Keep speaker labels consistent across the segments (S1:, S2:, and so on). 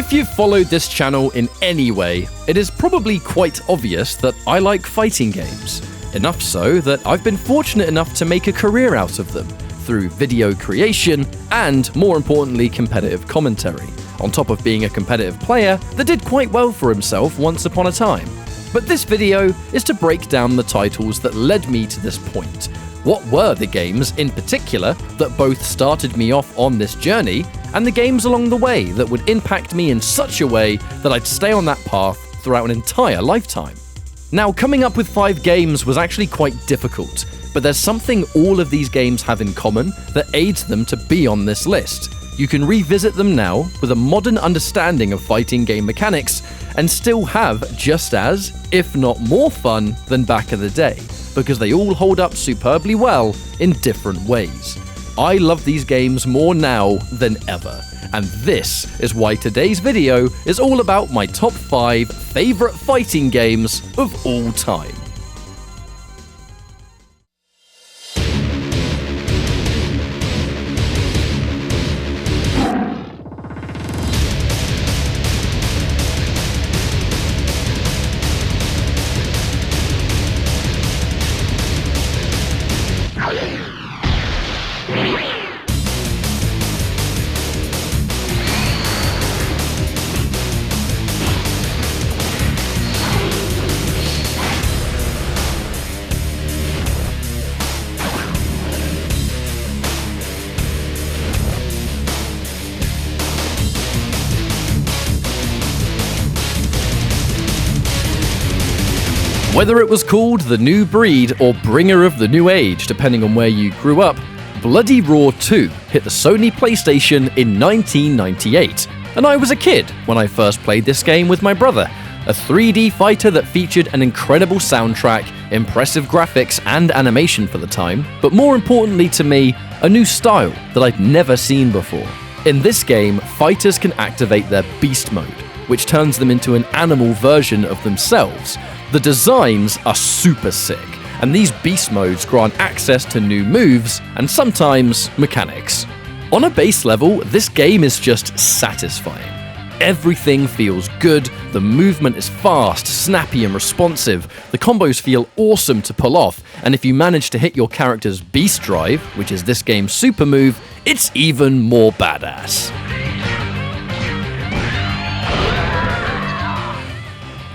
S1: If you've followed this channel in any way, it is probably quite obvious that I like fighting games. Enough so that I've been fortunate enough to make a career out of them, through video creation and, more importantly, competitive commentary, on top of being a competitive player that did quite well for himself once upon a time. But this video is to break down the titles that led me to this point. What were the games, in particular, that both started me off on this journey, and the games along the way that would impact me in such a way that I'd stay on that path throughout an entire lifetime. Now, coming up with 5 games was actually quite difficult, but there's something all of these games have in common that aids them to be on this list. You can revisit them now with a modern understanding of fighting game mechanics and still have just as, if not more fun than back in the day, because they all hold up superbly well in different ways. I love these games more now than ever, and this is why today's video is all about my top 5 favorite fighting games of all time. Whether it was called The New Breed or Bringer of the New Age, depending on where you grew up, Bloody Roar 2 hit the Sony PlayStation in 1998, and I was a kid when I first played this game with my brother, a 3D fighter that featured an incredible soundtrack, impressive graphics and animation for the time, but more importantly to me, a new style that I'd never seen before. In this game, fighters can activate their beast mode, which turns them into an animal version of themselves. The designs are super sick, and these beast modes grant access to new moves and sometimes mechanics. On a base level, this game is just satisfying. Everything feels good, the movement is fast, snappy and responsive, the combos feel awesome to pull off, and if you manage to hit your character's beast drive, which is this game's super move, it's even more badass.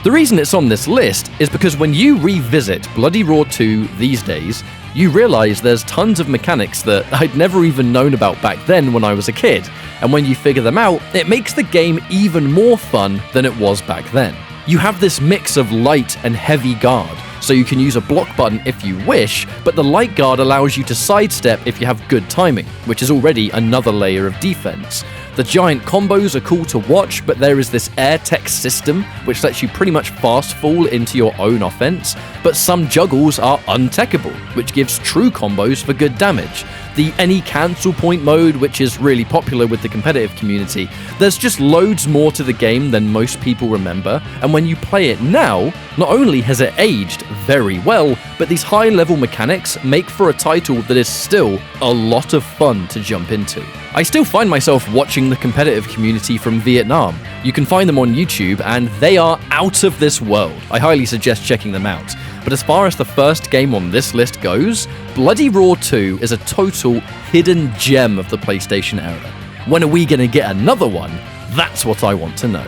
S1: The reason it's on this list is because when you revisit Bloody Roar 2 these days, you realize there's tons of mechanics that I'd never even known about back then when I was a kid, and when you figure them out, it makes the game even more fun than it was back then. You have this mix of light and heavy guard, so you can use a block button if you wish, but the light guard allows you to sidestep if you have good timing, which is already another layer of defense. The giant combos are cool to watch, but there is this air tech system which lets you pretty much fast fall into your own offense, but some juggles are untechable, which gives true combos for good damage. The any cancel point mode, which is really popular with the competitive community. There's just loads more to the game than most people remember, and when you play it now, not only has it aged very well, but these high-level mechanics make for a title that is still a lot of fun to jump into. I still find myself watching the competitive community from Vietnam. You can find them on YouTube, and they are out of this world. I highly suggest checking them out. But as far as the first game on this list goes, Bloody Roar 2 is a total hidden gem of the PlayStation era. When are we gonna get another one? That's what I want to know.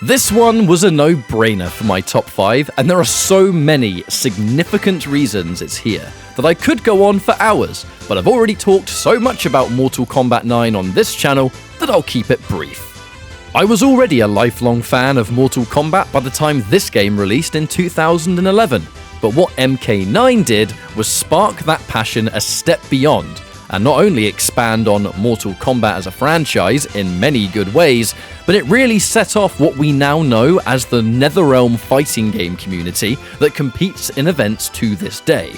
S1: This one was a no-brainer for my top 5, and there are so many significant reasons it's here that I could go on for hours, but I've already talked so much about Mortal Kombat 9 on this channel that I'll keep it brief. I was already a lifelong fan of Mortal Kombat by the time this game released in 2011, but what MK9 did was spark that passion a step beyond, and not only expand on Mortal Kombat as a franchise in many good ways, but it really set off what we now know as the Netherrealm fighting game community that competes in events to this day.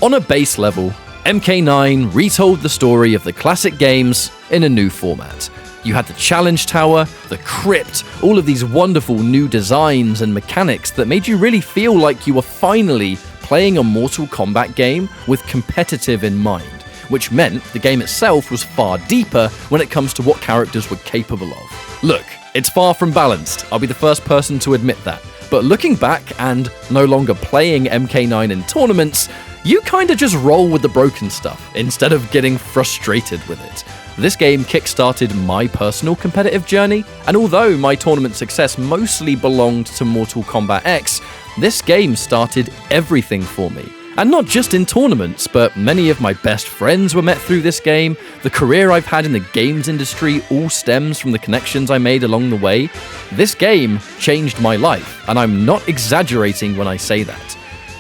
S1: On a base level, MK9 retold the story of the classic games in a new format. You had the Challenge Tower, the Crypt, all of these wonderful new designs and mechanics that made you really feel like you were finally playing a Mortal Kombat game with competitive in mind, which meant the game itself was far deeper when it comes to what characters were capable of. Look, it's far from balanced, I'll be the first person to admit that, but looking back and no longer playing MK9 in tournaments, you kinda just roll with the broken stuff instead of getting frustrated with it. This game kickstarted my personal competitive journey, and although my tournament success mostly belonged to Mortal Kombat X, this game started everything for me. And not just in tournaments, but many of my best friends were met through this game. The career I've had in the games industry all stems from the connections I made along the way. This game changed my life, and I'm not exaggerating when I say that.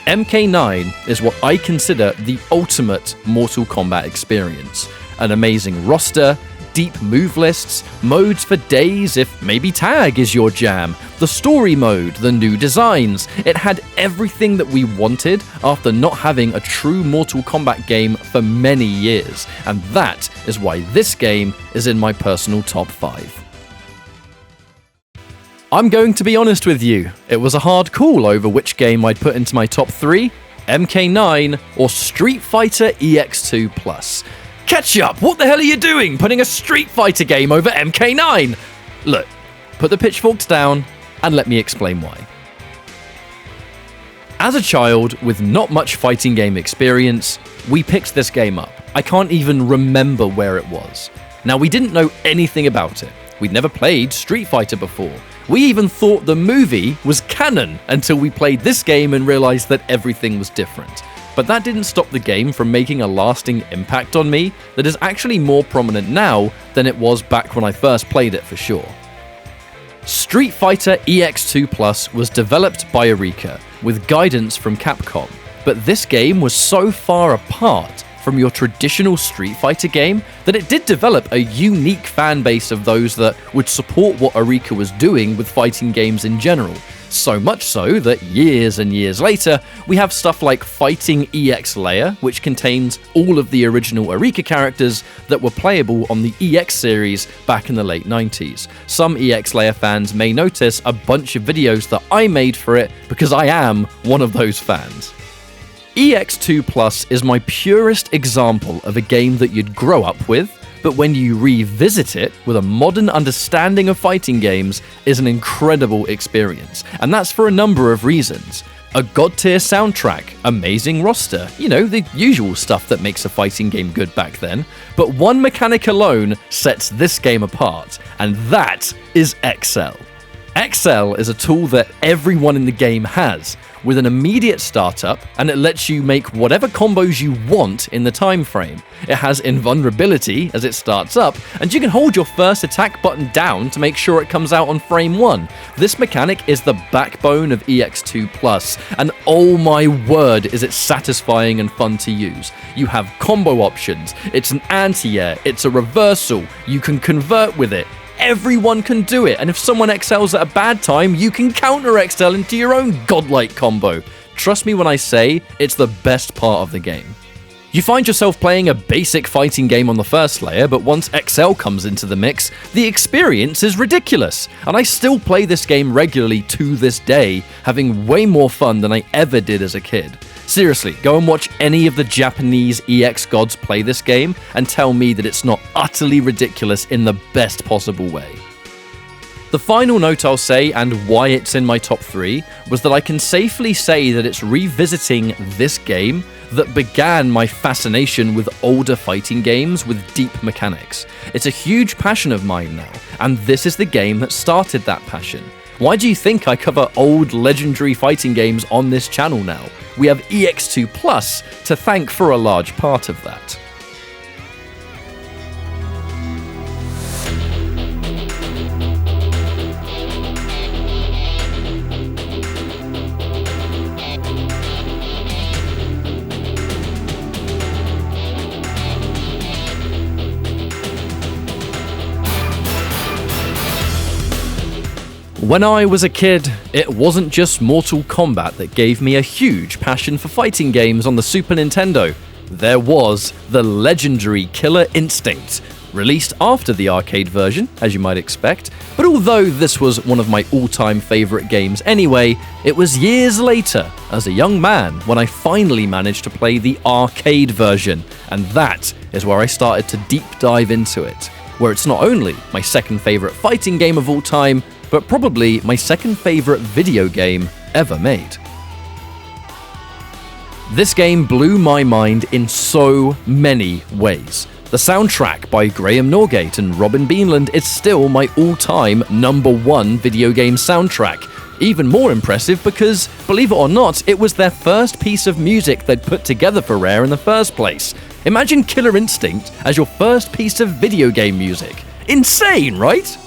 S1: MK9 is what I consider the ultimate Mortal Kombat experience. An amazing roster, deep move lists, modes for days if maybe tag is your jam, the story mode, the new designs. It had everything that we wanted after not having a true Mortal Kombat game for many years, and that is why this game is in my personal top 5. I'm going to be honest with you, it was a hard call over which game I'd put into my top 3, MK9 or Street Fighter EX2+. Ketchup, what the hell are you doing putting a Street Fighter game over MK9? Look, put the pitchforks down and let me explain why. As a child with not much fighting game experience, we picked this game up. I can't even remember where it was. Now, we didn't know anything about it. We'd never played Street Fighter before. We even thought the movie was canon until we played this game and realized that everything was different. But that didn't stop the game from making a lasting impact on me that is actually more prominent now than it was back when I first played it for sure. Street Fighter EX2+ was developed by Eureka with guidance from Capcom, but this game was so far apart from your traditional Street Fighter game that it did develop a unique fan base of those that would support what Eureka was doing with fighting games in general. So much so that years and years later, we have stuff like Fighting EX Layer, which contains all of the original Eureka characters that were playable on the EX series back in the late 90s. Some EX Layer fans may notice a bunch of videos that I made for it because I am one of those fans. EX2+ is my purest example of a game that you'd grow up with, but when you revisit it with a modern understanding of fighting games is an incredible experience, and that's for a number of reasons. A god-tier soundtrack, amazing roster, the usual stuff that makes a fighting game good back then, but one mechanic alone sets this game apart, and that is XL. XL is a tool that everyone in the game has, with an immediate startup, and it lets you make whatever combos you want in the time frame. It has invulnerability as it starts up, and you can hold your first attack button down to make sure it comes out on frame 1. This mechanic is the backbone of EX2+, and oh my word is it satisfying and fun to use. You have combo options, it's an anti-air, it's a reversal, you can convert with it. Everyone can do it, and if someone excels at a bad time, you can counter-excel into your own godlike combo. Trust me when I say, it's the best part of the game. You find yourself playing a basic fighting game on the first layer, but once XL comes into the mix, the experience is ridiculous. And I still play this game regularly to this day, having way more fun than I ever did as a kid. Seriously, go and watch any of the Japanese EX gods play this game and tell me that it's not utterly ridiculous in the best possible way. The final note I'll say, and why it's in my top 3, was that I can safely say that it's revisiting this game that began my fascination with older fighting games with deep mechanics. It's a huge passion of mine now, and this is the game that started that passion. Why do you think I cover old legendary fighting games on this channel now? We have EX2+ to thank for a large part of that. When I was a kid, it wasn't just Mortal Kombat that gave me a huge passion for fighting games on the Super Nintendo. There was the legendary Killer Instinct, released after the arcade version, as you might expect, But although this was one of my all-time favourite games anyway, it was years later, as a young man, when I finally managed to play the arcade version, and that is where I started to deep dive into it, where it's not only my second favourite fighting game of all time, but probably my second favourite video game ever made. This game blew my mind in so many ways. The soundtrack by Graham Norgate and Robin Beanland is still my all-time #1 video game soundtrack. Even more impressive because, believe it or not, it was their first piece of music they'd put together for Rare in the first place. Imagine Killer Instinct as your first piece of video game music. Insane, right?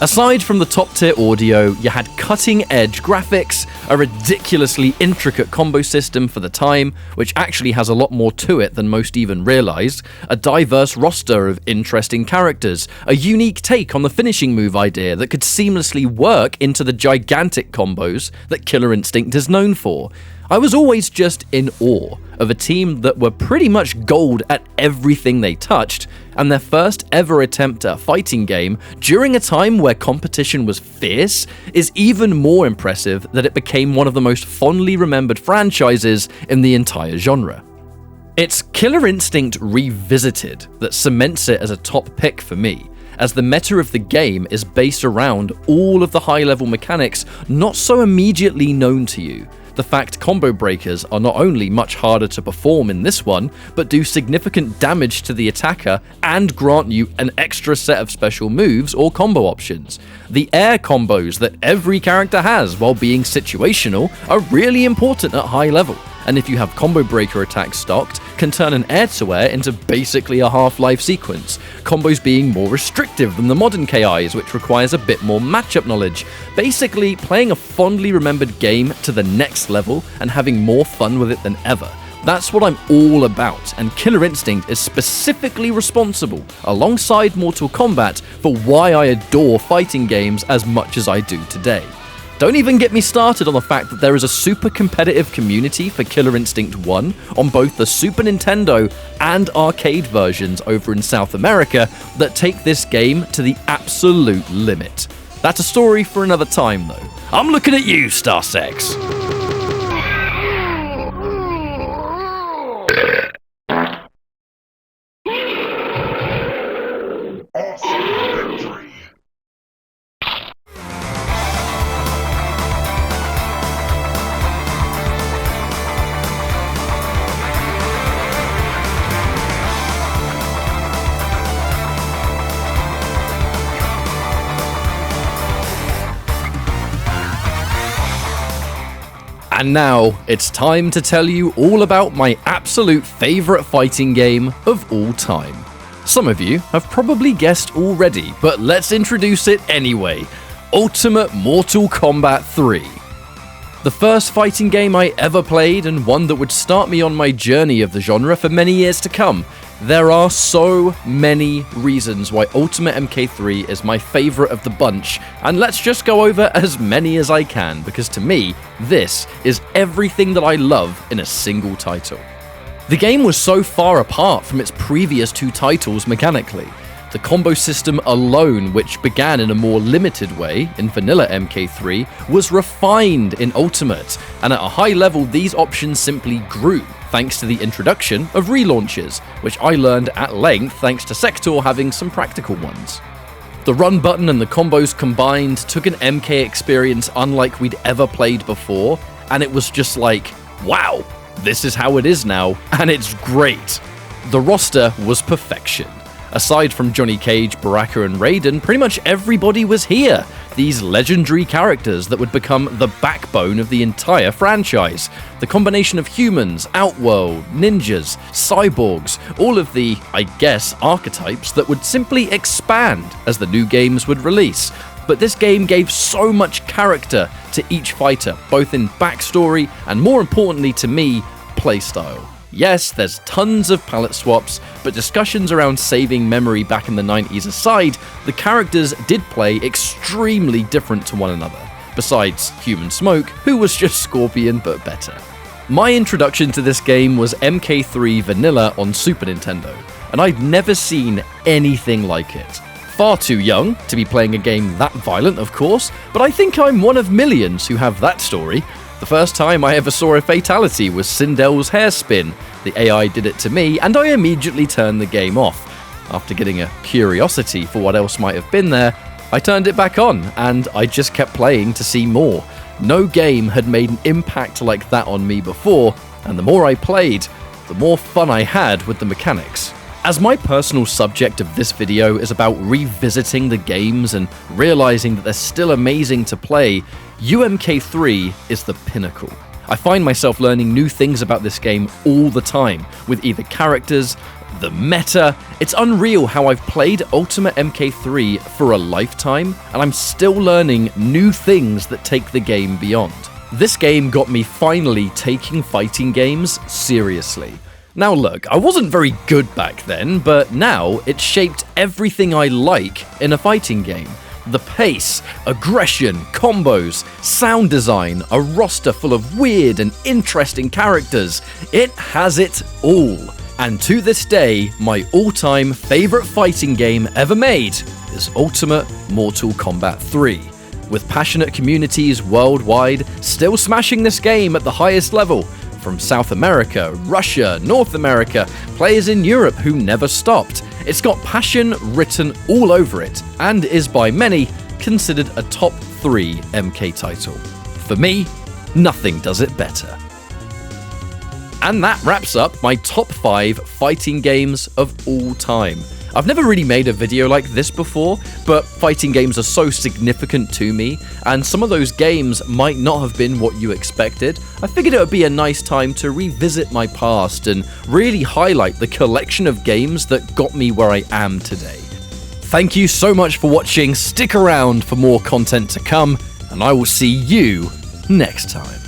S1: Aside from the top-tier audio, you had cutting-edge graphics, a ridiculously intricate combo system for the time, which actually has a lot more to it than most even realised, a diverse roster of interesting characters, a unique take on the finishing move idea that could seamlessly work into the gigantic combos that Killer Instinct is known for. I was always just in awe of a team that were pretty much gold at everything they touched, and their first ever attempt at a fighting game during a time where competition was fierce is even more impressive that it became one of the most fondly remembered franchises in the entire genre. It's Killer Instinct Revisited that cements it as a top pick for me, as the meta of the game is based around all of the high-level mechanics not so immediately known to you. The fact combo breakers are not only much harder to perform in this one, but do significant damage to the attacker and grant you an extra set of special moves or combo options. The air combos that every character has while being situational are really important at high level, and if you have combo breaker attacks stocked, can turn an air-to-air into basically a half-life sequence, combos being more restrictive than the modern KIs, which requires a bit more matchup knowledge. Basically, playing a fondly remembered game to the next level and having more fun with it than ever. That's what I'm all about, and Killer Instinct is specifically responsible, alongside Mortal Kombat, for why I adore fighting games as much as I do today. Don't even get me started on the fact that there is a super competitive community for Killer Instinct 1 on both the Super Nintendo and arcade versions over in South America that take this game to the absolute limit. That's a story for another time though. I'm looking at you, Starsex. And now, it's time to tell you all about my absolute favourite fighting game of all time. Some of you have probably guessed already, but let's introduce it anyway. Ultimate Mortal Kombat 3. The first fighting game I ever played, and one that would start me on my journey of the genre for many years to come. There are so many reasons why Ultimate MK3 is my favourite of the bunch, and let's just go over as many as I can, because to me, this is everything that I love in a single title. The game was so far apart from its previous two titles mechanically. The combo system alone, which began in a more limited way in vanilla MK3, was refined in Ultimate, and at a high level these options simply grew, thanks to the introduction of relaunches, which I learned at length thanks to Sector having some practical ones. The run button and the combos combined took an MK experience unlike we'd ever played before, and it was just like, wow, this is how it is now, and it's great. The roster was perfection. Aside from Johnny Cage, Baraka and Raiden, pretty much everybody was here. These legendary characters that would become the backbone of the entire franchise. The combination of humans, outworld, ninjas, cyborgs, all of the, I guess, archetypes that would simply expand as the new games would release. But this game gave so much character to each fighter, both in backstory and, more importantly to me, playstyle. Yes, there's tons of palette swaps, but discussions around saving memory back in the 90s aside, the characters did play extremely different to one another, besides Human Smoke, who was just Scorpion but better. My introduction to this game was MK3 Vanilla on Super Nintendo, and I'd never seen anything like it. far too young to be playing a game that violent, of course, but I think I'm one of millions who have that story. The first time I ever saw a fatality was Sindel's hairspin. The AI did it to me, and I immediately turned the game off. After getting a curiosity for what else might have been there, I turned it back on, and I just kept playing to see more. No game had made an impact like that on me before, and the more I played, the more fun I had with the mechanics. As my personal subject of this video is about revisiting the games and realizing that they're still amazing to play, UMK3 is the pinnacle. I find myself learning new things about this game all the time, with either characters, the meta. It's unreal how I've played Ultimate MK3 for a lifetime, and I'm still learning new things that take the game beyond. This game got me finally taking fighting games seriously. Now look, I wasn't very good back then, but now it's shaped everything I like in a fighting game. The pace, aggression, combos, sound design, a roster full of weird and interesting characters. It has it all. And to this day, my all-time favorite fighting game ever made is Ultimate Mortal Kombat 3. With passionate communities worldwide still smashing this game at the highest level. From South America, Russia, North America, players in Europe who never stopped. It's got passion written all over it, and is by many considered a top 3 MK title. For me, nothing does it better. And that wraps up my top 5 fighting games of all time. I've never really made a video like this before, but fighting games are so significant to me, and some of those games might not have been what you expected. I figured it would be a nice time to revisit my past and really highlight the collection of games that got me where I am today. Thank you so much for watching, stick around for more content to come, and I will see you next time.